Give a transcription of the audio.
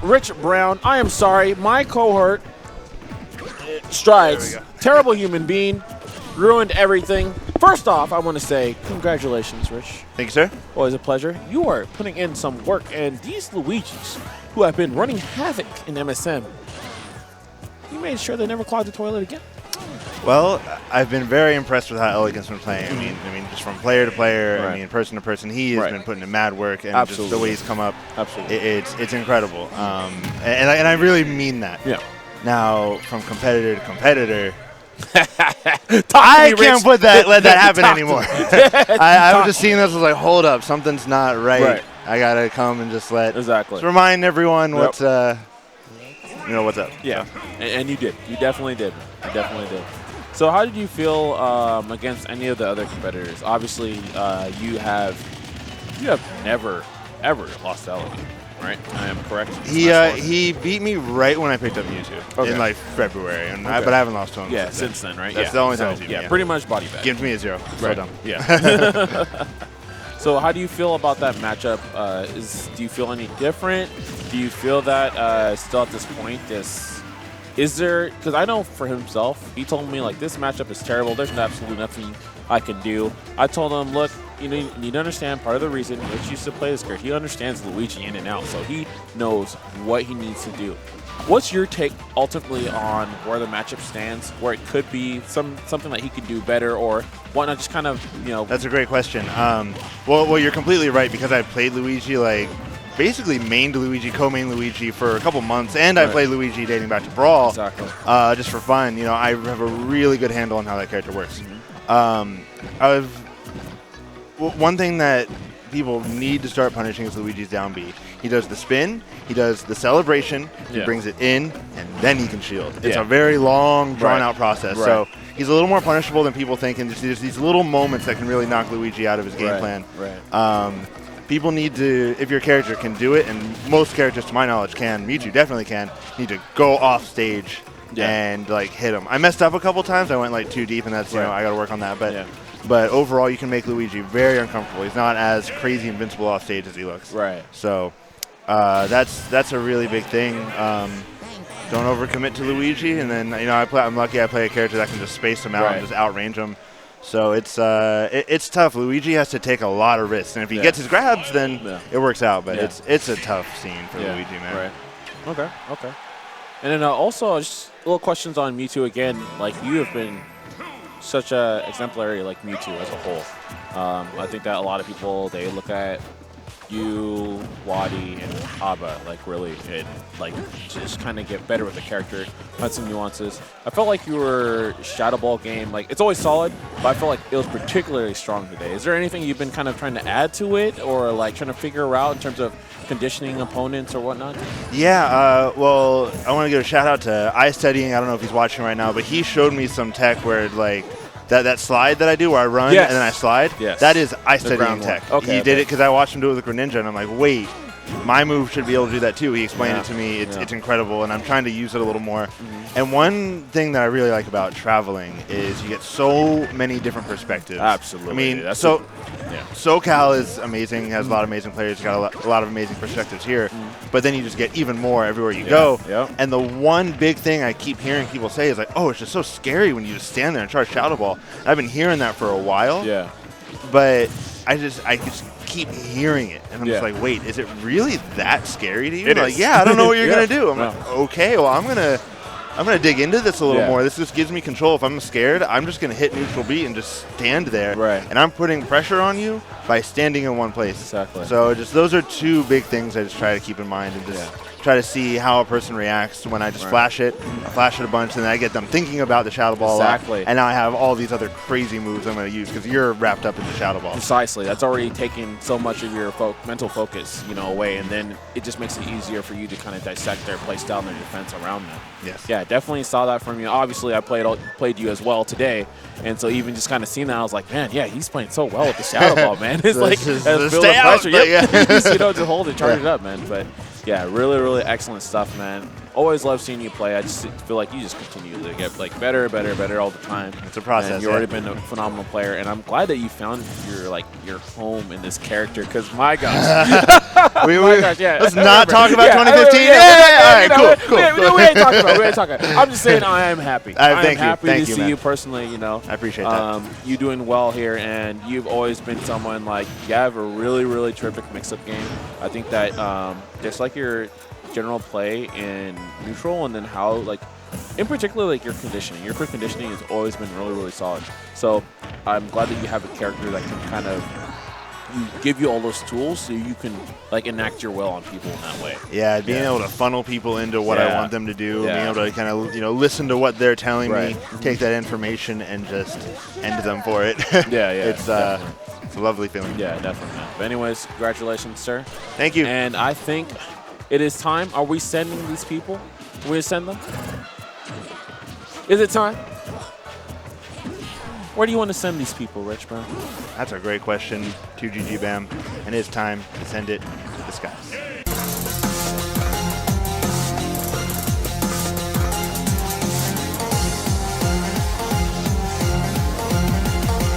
Rich Brown. I am sorry. My cohort, Strides, terrible human being, ruined everything. First off, I want to say congratulations, Rich. Thank you, sir. Always a pleasure. You are putting in some work, and these Luigis, who have been running havoc in MSM, you made sure they never clogged the toilet again. Well, I've been very impressed with how Elegant's been playing. I mean, just from player to player, Right. I mean, person to person, he has been putting in mad work, and Absolutely. just the way he's come up, Absolutely. it's incredible. And I really mean that. Yeah. Now, from competitor to competitor, I can't let that happen anymore. I was just seeing this, I was like, hold up, something's not right. I gotta come and just just remind everyone what's what's up. Yeah, and you did. You definitely did. You definitely did. So how did you feel against any of the other competitors? Obviously, you have never ever lost to Elegant, right? I am correct. He beat me right when I picked up YouTube in like February, but I haven't lost to him. Yeah, since then, right? That's the only time he's beaten me. Yeah, pretty much body bag. Give me a 0. So dumb. Yeah. So how do you feel about that matchup? Do you feel any different? Do you feel that still at this point, is there, because I know for himself, he told me, like, this matchup is terrible. There's absolutely nothing I can do. I told him, look, you need to understand part of the reason Rich used to play this character. He understands Luigi in and out, so he knows what he needs to do. What's your take ultimately on where the matchup stands, where it could be something that he could do better, or why not just kind of, That's a great question. Well, you're completely right, because I played Luigi, like, basically mained Luigi, co-main Luigi for a couple months, and I played Luigi dating back to Brawl, just for fun. I have a really good handle on how that character works. One thing that people need to start punishing is Luigi's down B. He does the spin, he does the celebration, he brings it in, and then he can shield. It's a very long, drawn-out process. So he's a little more punishable than people think, and there's these little moments that can really knock Luigi out of his game plan. People need to, if your character can do it, and most characters, to my knowledge, can, Mewtwo definitely can, need to go off stage and like hit him. I messed up a couple times. I went like too deep, and that's I got to work on that. But overall, you can make Luigi very uncomfortable. He's not as crazy invincible off stage as he looks. So that's a really big thing. Don't overcommit to Luigi, and then I'm lucky I play a character that can just space him out and just outrange him. So it's tough. Luigi has to take a lot of risks, and if he gets his grabs, then it works out. But it's a tough scene for Luigi, man. Okay. And then also just little questions on Mewtwo again. Like, you have been such a exemplary like Mewtwo as a whole. I think that a lot of people, they look at you, Wadi, and Abba, like, really, just kind of get better with the character, find some nuances. I felt like your Shadow Ball game, like, it's always solid, but I felt like it was particularly strong today. Is there anything you've been kind of trying to add to it, or like trying to figure out in terms of conditioning opponents or whatnot? Yeah, well, I want to give a shout out to iStudying. I don't know if he's watching right now, but he showed me some tech where, like, that slide that I do where I run and then I slide, that is iStudying tech. He did it because I watched him do it with Greninja, and I'm like, wait, my move should be able to do that too. He explained it to me. It's incredible, and I'm trying to use it a little more. And one thing that I really like about traveling is you get so many different perspectives. Absolutely. I mean, SoCal is amazing, has a lot of amazing players, got a lot of amazing perspectives here, but then you just get even more everywhere you go. And the one big thing I keep hearing people say is like, oh, it's just so scary when you just stand there and charge Shadow Ball. And I've been hearing that for a while, but I just keep hearing it, and I'm just like, wait, is it really that scary to you? It like, is. yeah, I don't know what you're gonna do. I'm like, okay, well, I'm gonna dig into this a little more. This just gives me control. If I'm scared, I'm just gonna hit neutral B and just stand there. And I'm putting pressure on you by standing in one place. So just those are two big things I just try to keep in mind, and just try to see how a person reacts when I just flash it. I flash it a bunch, and then I get them thinking about the Shadow Ball a lot. And now I have all these other crazy moves I'm going to use because you're wrapped up in the Shadow Ball. Precisely. That's already taking so much of your mental focus, away, and then it just makes it easier for you to kind of dissect their play style and their defense around them. Yeah, definitely saw that from you. Obviously, I played you as well today, and so even just kind of seeing that, I was like, man, he's playing so well with the Shadow Ball, man. It's like, feel the pressure. To hold it, charge it up, man. But Yeah, really, really excellent stuff, man. Always love seeing you play. I just feel like you just continue to get like better, better, better all the time. It's a process. And you've already been a phenomenal player, and I'm glad that you found your home in this character. Because my gosh, let's not talk about 2015. All right, cool. We ain't talking about. We ain't talking. I'm just saying I am happy. I'm happy to see man. you personally. You know, I appreciate that. You doing well here, and you've always been someone like you have a really, really terrific mix-up game. I think that just like your general play in neutral, and then how like in particular like your conditioning. Your quick conditioning has always been really, really solid. So I'm glad that you have a character that can kind of give you all those tools so you can like enact your will on people in that way. Yeah, being able to funnel people into what I want them to do, being able to kind of listen to what they're telling me, take that information and just end them for it. It's a lovely feeling. Yeah, definitely, man. But anyways, congratulations, sir. Thank you. And I think it is time. Are we sending these people? Are we going to send them? Is it time? Where do you want to send these people, Rich Brown? That's a great question to GG Bam, and it's time to send it to the skies.